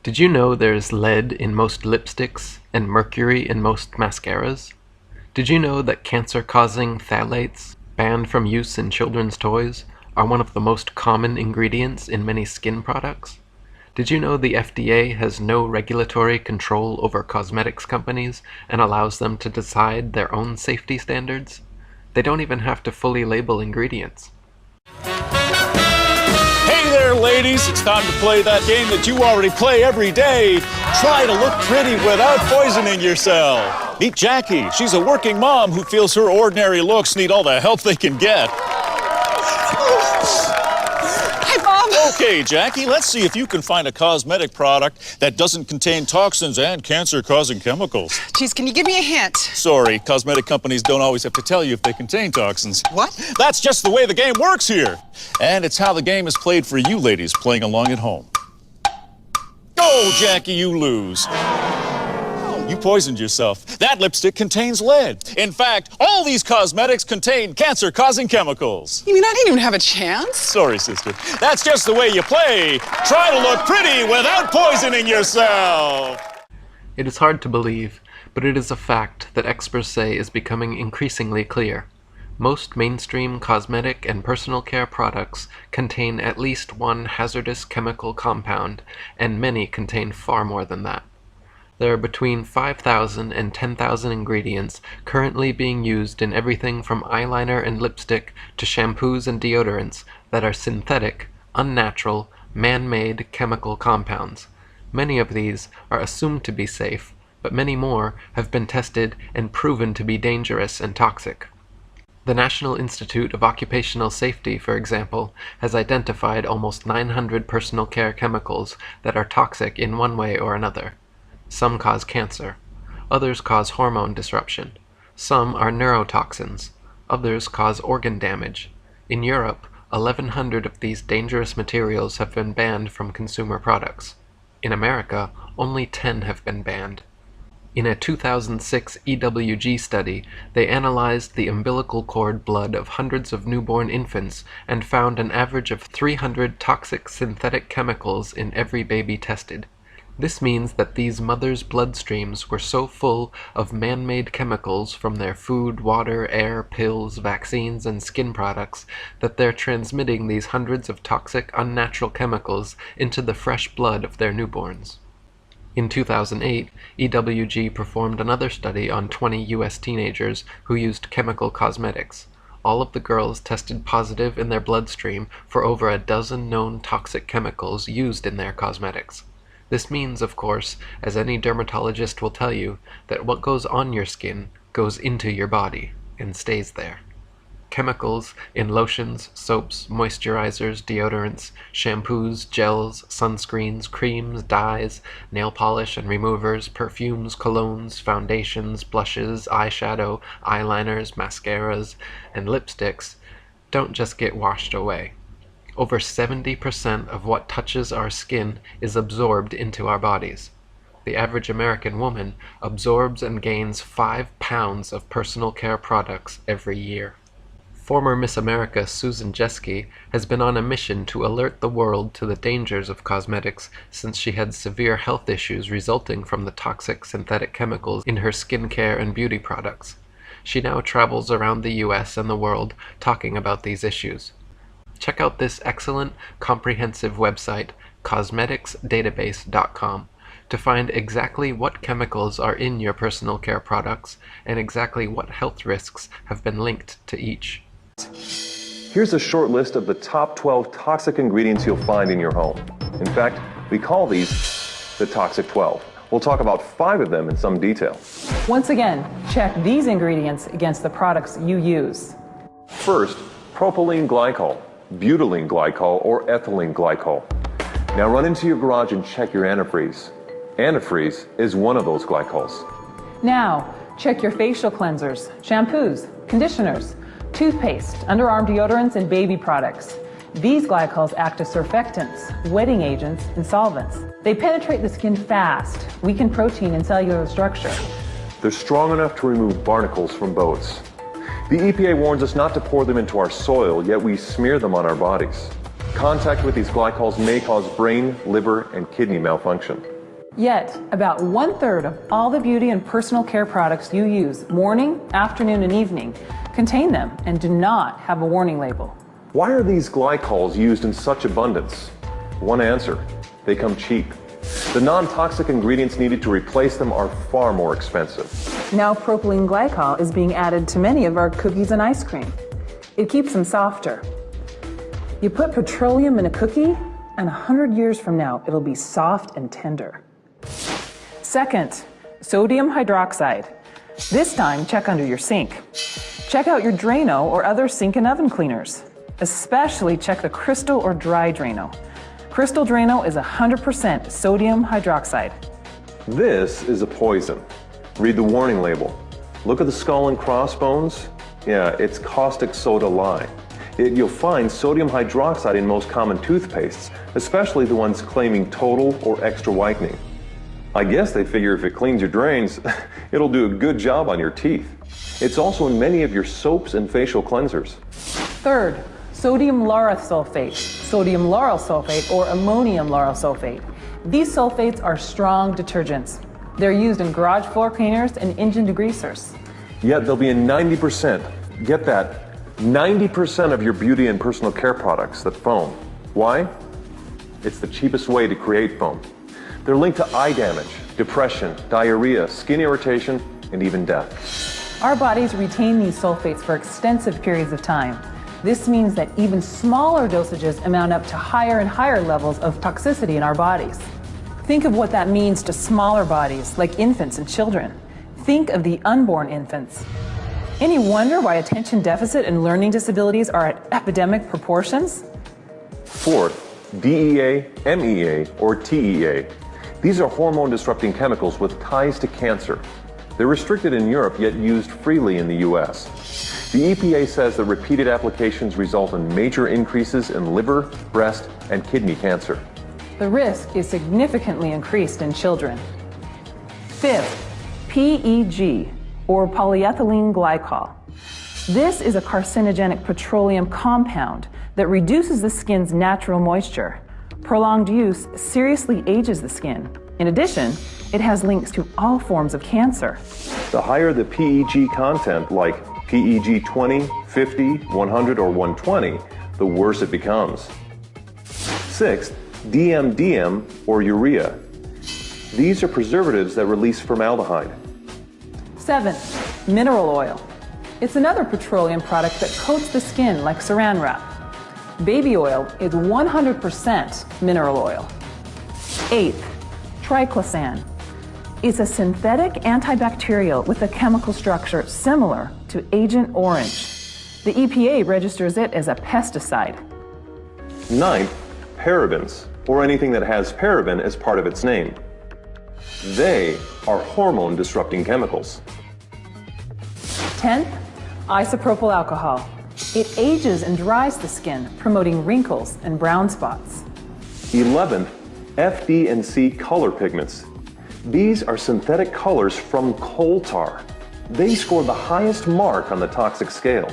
Did you know there's lead in most lipsticks and mercury in most mascaras? Did you know that cancer-causing phthalates, banned from use in children's toys, are one of the most common ingredients in many skin products? Did you know the FDA has no regulatory control over cosmetics companies and allows them to decide their own safety standards? They don't even have to fully label ingredients. Hey there, ladies! It's time to play that game that you already play every day. Try to look pretty without poisoning yourself. Meet Jackie. She's a working mom who feels her ordinary looks need all the help they can get. Hi, Bob. Okay, Jackie, let's see if you can find a cosmetic product that doesn't contain toxins and cancer-causing chemicals. Geez, can you give me a hint? Sorry, cosmetic companies don't always have to tell you if they contain toxins. What? That's just the way the game works here. And it's how the game is played for you ladies playing along at home. Go, Jackie, you lose. You poisoned yourself. That lipstick contains lead. In fact, all these cosmetics contain cancer-causing chemicals. You mean I didn't even have a chance? Sorry, sister. That's just the way you play. Try to look pretty without poisoning yourself. It is hard to believe, but it is a fact that experts say is becoming increasingly clear. Most mainstream cosmetic and personal care products contain at least one hazardous chemical compound, and many contain far more than that. There are between 5,000 and 10,000 ingredients currently being used in everything from eyeliner and lipstick to shampoos and deodorants that are synthetic, unnatural, man-made chemical compounds. Many of these are assumed to be safe, but many more have been tested and proven to be dangerous and toxic. The National Institute of Occupational Safety, for example, has identified almost 900 personal care chemicals that are toxic in one way or another. Some cause cancer. Others cause hormone disruption. Some are neurotoxins. Others cause organ damage. In Europe, 1,100 of these dangerous materials have been banned from consumer products. In America, only 10 have been banned. In a 2006 EWG study, they analyzed the umbilical cord blood of hundreds of newborn infants and found an average of 300 toxic synthetic chemicals in every baby tested. This means that these mothers' bloodstreams were so full of man-made chemicals from their food, water, air, pills, vaccines, and skin products that they're transmitting these hundreds of toxic, unnatural chemicals into the fresh blood of their newborns. In 2008, EWG performed another study on 20 U.S. teenagers who used chemical cosmetics. All of the girls tested positive in their bloodstream for over a dozen known toxic chemicals used in their cosmetics. This means, of course, as any dermatologist will tell you, that what goes on your skin goes into your body and stays there. Chemicals in lotions, soaps, moisturizers, deodorants, shampoos, gels, sunscreens, creams, dyes, nail polish and removers, perfumes, colognes, foundations, blushes, eyeshadow, eyeliners, mascaras, and lipsticks don't just get washed away. Over 70% of what touches our skin is absorbed into our bodies. The average American woman absorbs and gains 5 pounds of personal care products every year. Former Miss America Susan Jeske has been on a mission to alert the world to the dangers of cosmetics since she had severe health issues resulting from the toxic synthetic chemicals in her skincare and beauty products. She now travels around the US and the world talking about these issues. Check out this excellent, comprehensive website, cosmeticsdatabase.com, to find exactly what chemicals are in your personal care products and exactly what health risks have been linked to each. Here's a short list of the top 12 toxic ingredients you'll find in your home. In fact, we call these the Toxic 12. We'll talk about 5 of them in some detail. Once again, check these ingredients against the products you use. First, propylene glycol, butylene glycol, or ethylene glycol. Now run into your garage and check your antifreeze. Antifreeze is one of those glycols. Now, check your facial cleansers, shampoos, conditioners, toothpaste, underarm deodorants, and baby products. These glycols act as surfactants, wetting agents, and solvents. They penetrate the skin fast, weaken protein and cellular structure. They're strong enough to remove barnacles from boats. The EPA warns us not to pour them into our soil, yet we smear them on our bodies. Contact with these glycols may cause brain, liver, and kidney malfunction. Yet, about 1/3 of all the beauty and personal care products you use morning, afternoon, and evening contain them and do not have a warning label. Why are these glycols used in such abundance? One answer: they come cheap. The non-toxic ingredients needed to replace them are far more expensive. Now propylene glycol is being added to many of our cookies and ice cream. It keeps them softer. You put petroleum in a cookie, and 100 years from now, it'll be soft and tender. Second, sodium hydroxide. This time, check under your sink. Check out your Drano or other sink and oven cleaners. Especially check the crystal or dry Drano. Crystal Drano is 100% sodium hydroxide. This is a poison. Read the warning label. Look at the skull and crossbones. Yeah, it's caustic soda lye. You'll find sodium hydroxide in most common toothpastes, especially the ones claiming total or extra whitening. I guess they figure if it cleans your drains, it'll do a good job on your teeth. It's also in many of your soaps and facial cleansers. Third, sodium lauryl sulfate, sodium lauryl sulfate, or ammonium lauryl sulfate. These sulfates are strong detergents. They're used in garage floor cleaners and engine degreasers. Yet they'll be in 90%, get that, 90% of your beauty and personal care products that foam. Why? It's the cheapest way to create foam. They're linked to eye damage, depression, diarrhea, skin irritation, and even death. Our bodies retain these sulfates for extensive periods of time. This means that even smaller dosages amount up to higher and higher levels of toxicity in our bodies. Think of what that means to smaller bodies, like infants and children. Think of the unborn infants. Any wonder why attention deficit and learning disabilities are at epidemic proportions? Fourth, DEA, MEA, or TEA. These are hormone-disrupting chemicals with ties to cancer. They're restricted in Europe, yet used freely in the US. The EPA says that repeated applications result in major increases in liver, breast, and kidney cancer. The risk is significantly increased in children. Fifth, PEG, or polyethylene glycol. This is a carcinogenic petroleum compound that reduces the skin's natural moisture. Prolonged use seriously ages the skin. In addition, it has links to all forms of cancer. The higher the PEG content, like PEG 20, 50, 100, or 120, the worse it becomes. Sixth, DMDM, or urea. These are preservatives that release formaldehyde. Seventh, mineral oil. It's another petroleum product that coats the skin like saran wrap. Baby oil is 100% mineral oil. Eighth, triclosan. It's a synthetic antibacterial with a chemical structure similar to Agent Orange. The EPA registers it as a pesticide. Ninth, parabens, or anything that has paraben as part of its name. They are hormone-disrupting chemicals. 10th, isopropyl alcohol. It ages and dries the skin, promoting wrinkles and brown spots. 11th, FD and C color pigments. These are synthetic colors from coal tar. They score the highest mark on the toxic scale.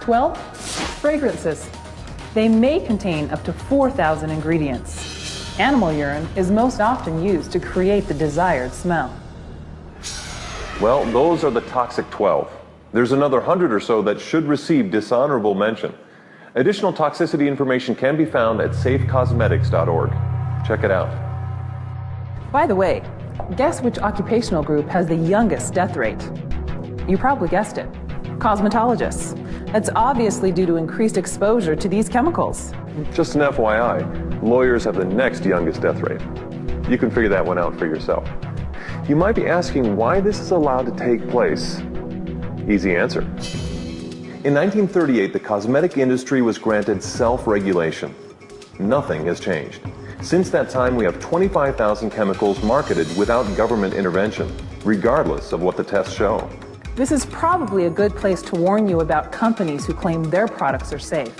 12th, fragrances. They may contain up to 4,000 ingredients. Animal urine is most often used to create the desired smell. Well, those are the toxic 12. There's another 100 or so that should receive dishonorable mention. Additional toxicity information can be found at safecosmetics.org. Check it out. By the way, guess which occupational group has the youngest death rate? You probably guessed it. Cosmetologists. That's obviously due to increased exposure to these chemicals. Just an FYI, lawyers have the next youngest death rate. You can figure that one out for yourself. You might be asking why this is allowed to take place. Easy answer. In 1938, the cosmetic industry was granted self-regulation. Nothing has changed. Since that time, we have 25,000 chemicals marketed without government intervention, regardless of what the tests show. This is probably a good place to warn you about companies who claim their products are safe.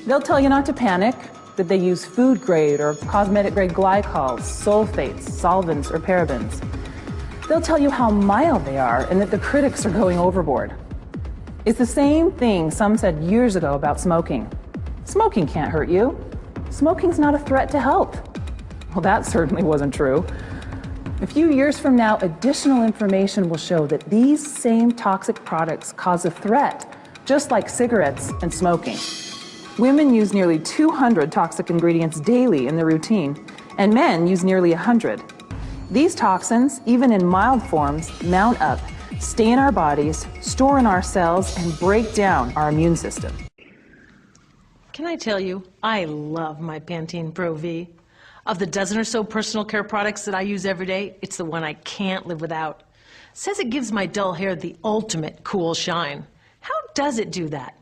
They'll tell you not to panic, that they use food-grade or cosmetic-grade glycols, sulfates, solvents, or parabens. They'll tell you how mild they are and that the critics are going overboard. It's the same thing some said years ago about smoking. Smoking can't hurt you. Smoking's not a threat to health. Well, that certainly wasn't true. A few years from now, additional information will show that these same toxic products cause a threat, just like cigarettes and smoking. Women use nearly 200 toxic ingredients daily in their routine, and men use nearly 100. These toxins, even in mild forms, mount up, stay in our bodies, store in our cells, and break down our immune system. Can I tell you, I love my Pantene Pro V. Of the dozen or so personal care products that I use every day, it's the one I can't live without. Says it gives my dull hair the ultimate cool shine. How does it do that?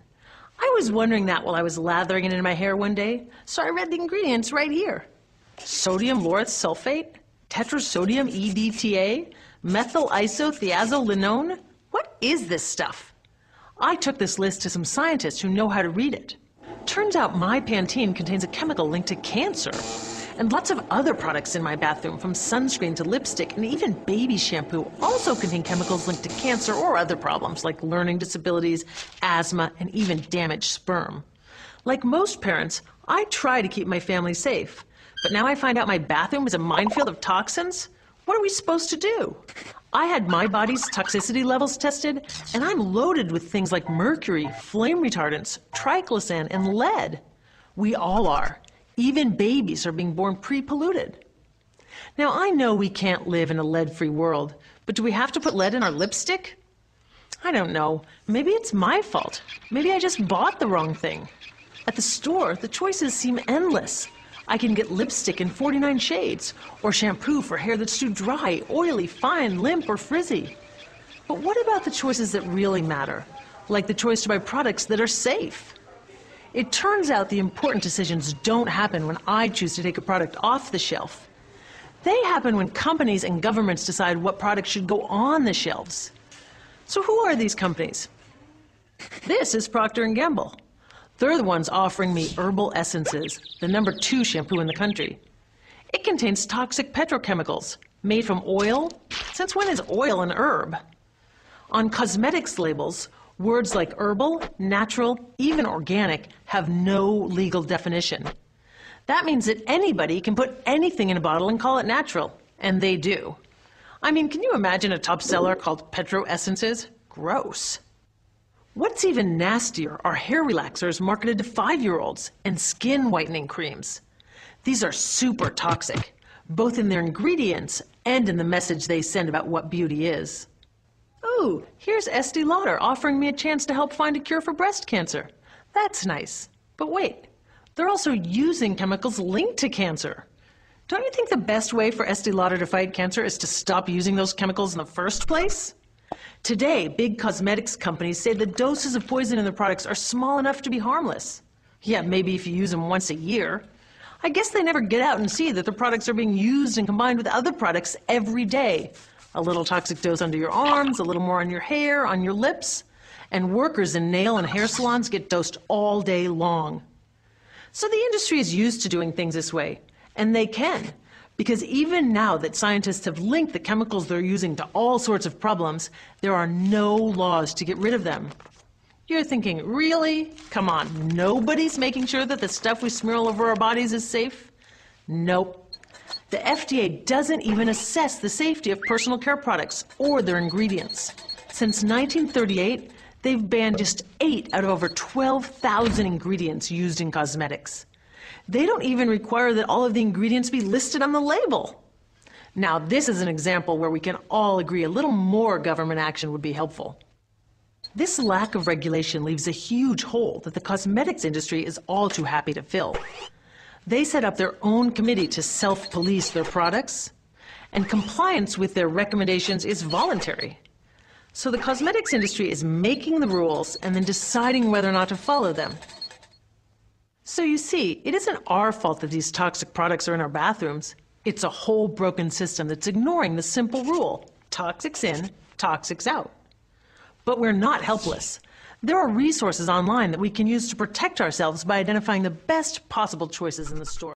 I was wondering that while I was lathering it in my hair one day, so I read the ingredients right here. Sodium lauryl sulfate, tetrasodium EDTA, methyl isothiazolinone. What is this stuff? I took this list to some scientists who know how to read it. Turns out my Pantene contains a chemical linked to cancer. And lots of other products in my bathroom, from sunscreen to lipstick and even baby shampoo, also contain chemicals linked to cancer or other problems like learning disabilities, asthma, and even damaged sperm. Like most parents, I try to keep my family safe. But now I find out my bathroom is a minefield of toxins? What are we supposed to do? I had my body's toxicity levels tested, and I'm loaded with things like mercury, flame retardants, triclosan, and lead. We all are. Even babies are being born pre-polluted. Now, I know we can't live in a lead-free world, but do we have to put lead in our lipstick? I don't know. Maybe it's my fault. Maybe I just bought the wrong thing. At the store, the choices seem endless. I can get lipstick in 49 shades, or shampoo for hair that's too dry, oily, fine, limp, or frizzy. But what about the choices that really matter, like the choice to buy products that are safe? It turns out the important decisions don't happen when I choose to take a product off the shelf. They happen when companies and governments decide what products should go on the shelves. So who are these companies? This is Procter & Gamble. They're the ones offering me Herbal Essences, the #2 shampoo in the country. It contains toxic petrochemicals made from oil. Since when is oil an herb? On cosmetics labels, words like herbal, natural, even organic have no legal definition. That means that anybody can put anything in a bottle and call it natural, and they do. I mean, can you imagine a top seller called Petro Essences? Gross. What's even nastier are hair relaxers marketed to 5-year-olds and skin whitening creams. These are super toxic, both in their ingredients and in the message they send about what beauty is. Ooh, here's Estee Lauder offering me a chance to help find a cure for breast cancer. That's nice. But wait, they're also using chemicals linked to cancer. Don't you think the best way for Estee Lauder to fight cancer is to stop using those chemicals in the first place? Today, big cosmetics companies say the doses of poison in their products are small enough to be harmless. Yeah, maybe if you use them once a year. I guess they never get out and see that their products are being used and combined with other products every day. A little toxic dose under your arms, a little more on your hair, on your lips. And workers in nail and hair salons get dosed all day long. So the industry is used to doing things this way, and they can. Because even now that scientists have linked the chemicals they're using to all sorts of problems, there are no laws to get rid of them. You're thinking, really? Come on, nobody's making sure that the stuff we smear all over our bodies is safe? Nope. The FDA doesn't even assess the safety of personal care products or their ingredients. Since 1938, they've banned just 8 out of over 12,000 ingredients used in cosmetics. They don't even require that all of the ingredients be listed on the label. Now, this is an example where we can all agree a little more government action would be helpful. This lack of regulation leaves a huge hole that the cosmetics industry is all too happy to fill. They set up their own committee to self-police their products, and compliance with their recommendations is voluntary. So the cosmetics industry is making the rules and then deciding whether or not to follow them. So you see, it isn't our fault that these toxic products are in our bathrooms. It's a whole broken system that's ignoring the simple rule: toxics in, toxics out. But we're not helpless. There are resources online that we can use to protect ourselves by identifying the best possible choices in the store.